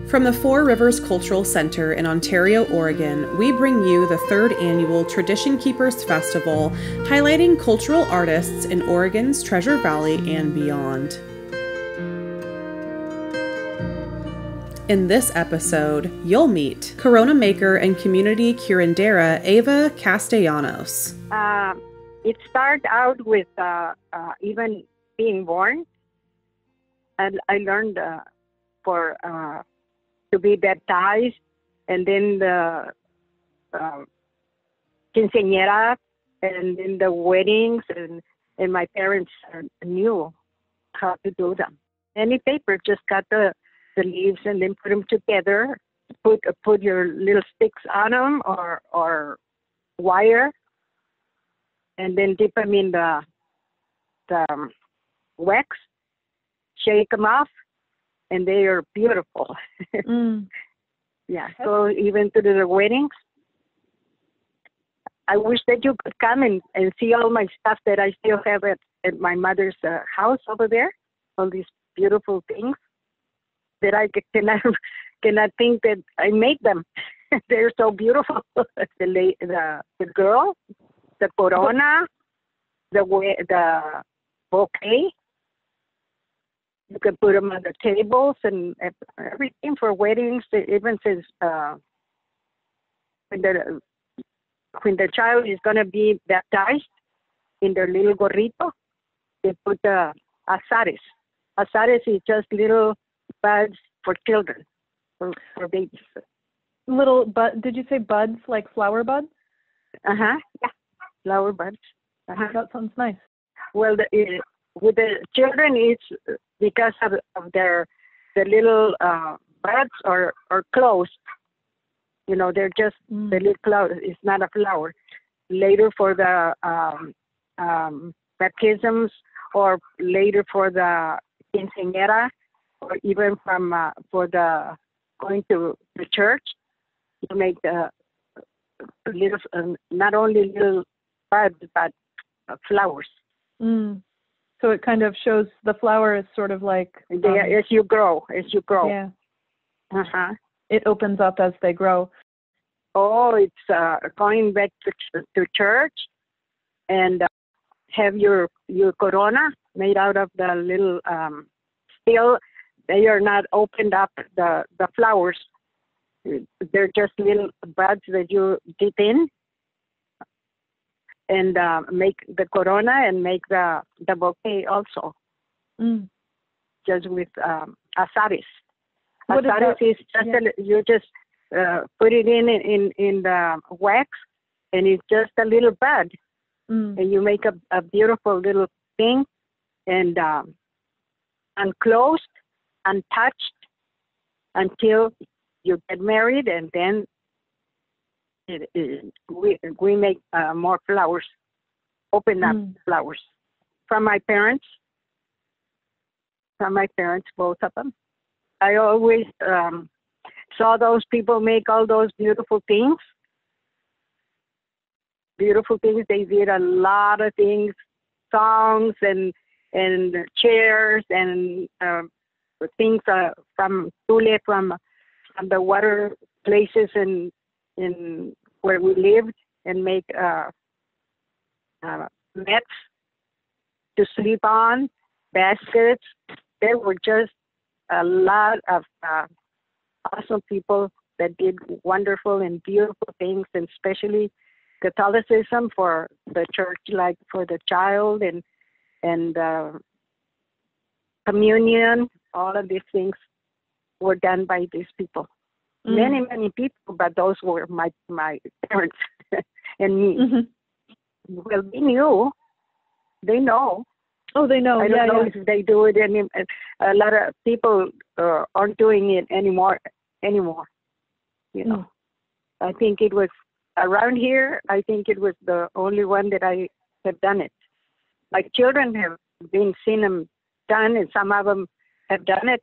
From the Four Rivers Cultural Center in Ontario, Oregon, we bring you the third annual Tradition Keepers Festival, highlighting cultural artists in Oregon's Treasure Valley and beyond. In this episode, you'll meet Corona maker and community Curendera Eva Castellanoz. It started out with even being born, and I learned to be baptized, and then the quinceañera, and then the weddings, and my parents knew how to do them. Any paper, just cut the leaves and then put them together. Put your little sticks on them or wire, and then dip them in the wax. Shake them off, and they are beautiful. Yeah. So even to the weddings, I wish that you could come and see all my stuff that I still have at my mother's house over there. All these beautiful things that I cannot think that I made them. They're so beautiful. The girl, the corona, the bouquet. You can put them on the tables and everything for weddings. It even says when the child is going to be baptized in their little gorrito, they put azares. Azares is just little buds for children, for babies. Little bud? Did you say buds, like flower buds? Yeah, flower buds. That sounds nice. Well, with the children, it's because of the little buds are closed. You know, they're just the little cloud. It's not a flower. Later for the baptisms, or later for the quinceañera, or even for the going to the church, you make the little, not only little buds, but flowers. So it kind of shows the flower is sort of like... as you grow. Yeah. It opens up as they grow. Oh, it's going back to church and have your corona made out of the little... still, they are not opened up, the flowers. They're just little buds that you dip in, and make the corona and make the bouquet also. Just with azares. Azares is just you just put it in the wax, and it's just a little bud, and you make a beautiful little thing, and unclosed, untouched, until you get married, and then we make more flowers, open up flowers. From my parents, both of them. I always saw those people make all those beautiful things. Beautiful things. They did a lot of things, songs and chairs and things from Tule, from the water places in where we lived, and make mats to sleep on, baskets. There were just a lot of awesome people that did wonderful and beautiful things, and especially Catholicism for the church, like for the child and communion. All of these things were done by these people. Many people, but those were my parents and me. Well, they knew. They know. Oh, they know. I don't know if they do it any. A lot of people aren't doing it anymore. You know, I think it was around here. I think it was the only one that I have done it. My children have seen them done, and some of them have done it,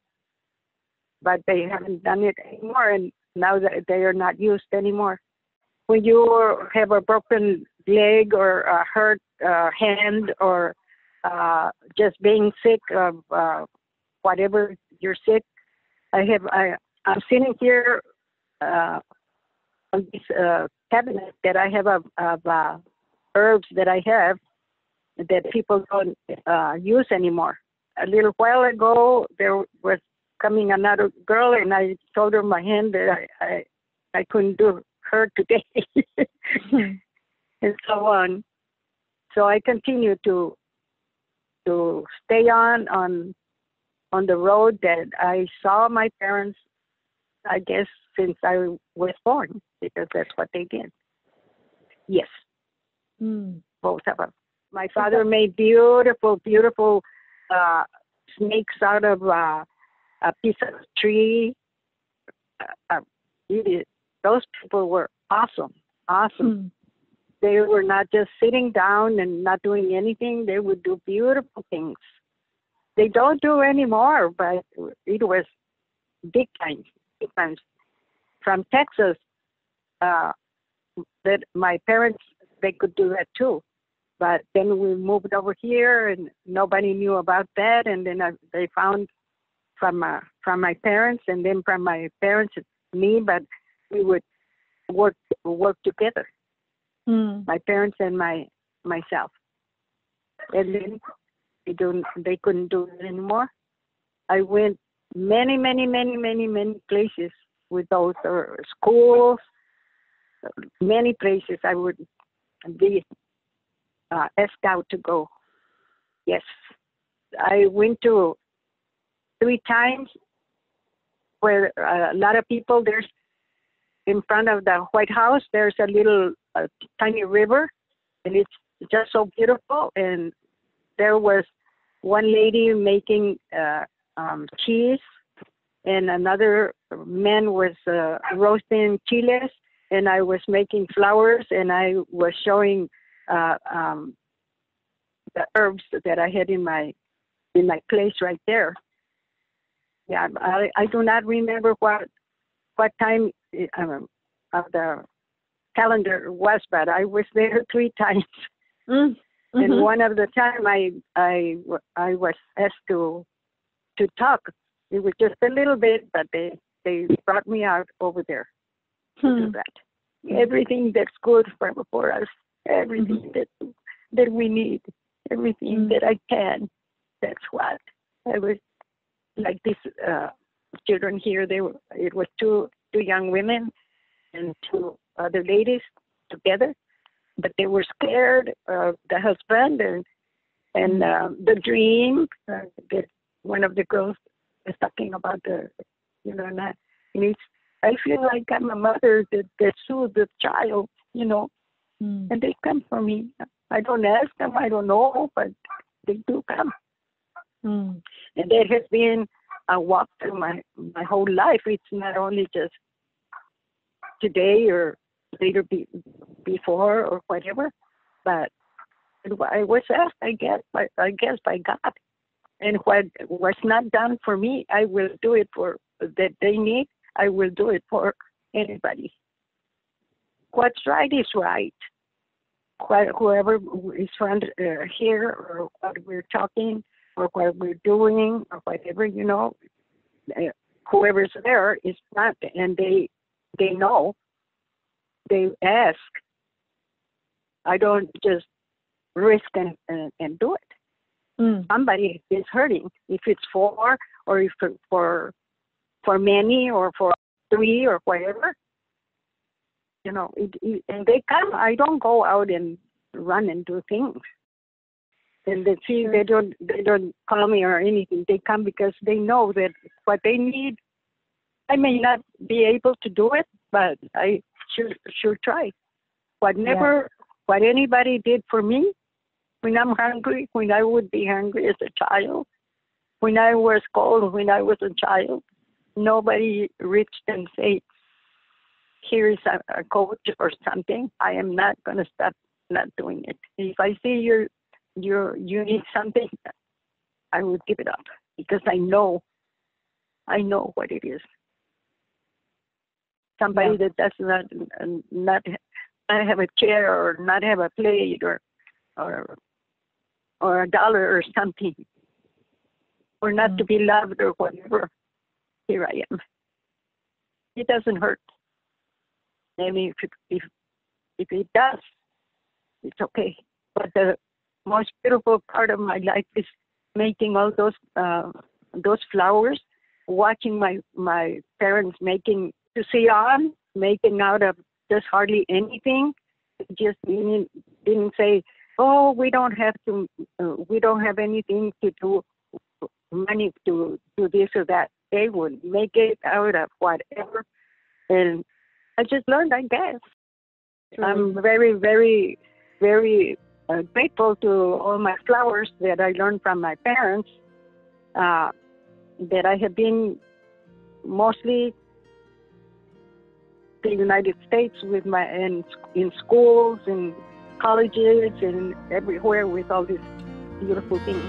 but they haven't done it anymore, and now that they are not used anymore. When you have a broken leg or a hurt hand, or just being sick of whatever you're sick, I I'm sitting here on this cabinet that I have of herbs that I have that people don't use anymore. A little while ago, there was coming another girl, and I told her my hand that I couldn't do her today, and so on. So I continue to stay on the road that I saw my parents, I guess, since I was born, because that's what they did. Yes, both of them. My father made beautiful, beautiful snakes out of a piece of tree. Those people were awesome, awesome. They were not just sitting down and not doing anything. They would do beautiful things. They don't do anymore, but it was big time, big times. From Texas, that my parents, they could do that too. But then we moved over here, and nobody knew about that. And then they found from my parents, and then from my parents, me. But we would work together. My parents and myself. And then they couldn't do it anymore. I went many places with those schools. Many places I would be asked out to go. Yes, I went to 3 times where a lot of people. There's in front of the White House. There's a little tiny river, and it's just so beautiful. And there was one lady making cheese, and another man was roasting chiles, and I was making flowers, and I was showing the herbs that I had in my place right there. Yeah, I do not remember what time of the calendar was, but I was there 3 times. And one of the time I was asked to talk. It was just a little bit, but they brought me out over there to do that. Everything that's good for us, everything that we need, everything that I can. That's what I was like. These children here, it was two young women and 2 other ladies together, but they were scared of the husband and the dream that one of the girls was talking about and I feel like I'm a mother that soothes the child, and they come for me. I don't ask them, I don't know, but they do come. And that has been a walk through my whole life. It's not only just today or later before or whatever, but I was asked, I guess by God. And what was not done for me, I will do it for that they need. I will do it for anybody. What's right is right. Whoever is found here, or what we're talking, or what we're doing, or whatever, whoever's there is not, and they know. They ask. I don't just risk and do it. Somebody is hurting. If it's 4, or if for many, or for 3, or whatever, and they come. I don't go out and run and do things. And they don't call me or anything. They come because they know that what they need. I may not be able to do it, but I sure try. What anybody did for me when I'm hungry, when I would be hungry as a child, when I was cold, when I was a child, nobody reached and said, here is a coat or something. I am not going to stop not doing it. If I see you need something, I would give it up because I know what it is. Somebody that does not have a chair or not have a plate or $1 or something, or not to be loved or whatever. Here I am. it doesn't hurt. I mean, if it does, it's okay. But the most beautiful part of my life is making all those flowers, watching my parents making making out of just hardly anything. Just didn't say, oh, we don't have anything to do, money to do this or that. They would make it out of whatever, and I just learned, I guess. I'm very, very, very grateful to all my flowers that I learned from my parents, that I have been mostly the United States with in schools and colleges and everywhere with all these beautiful things.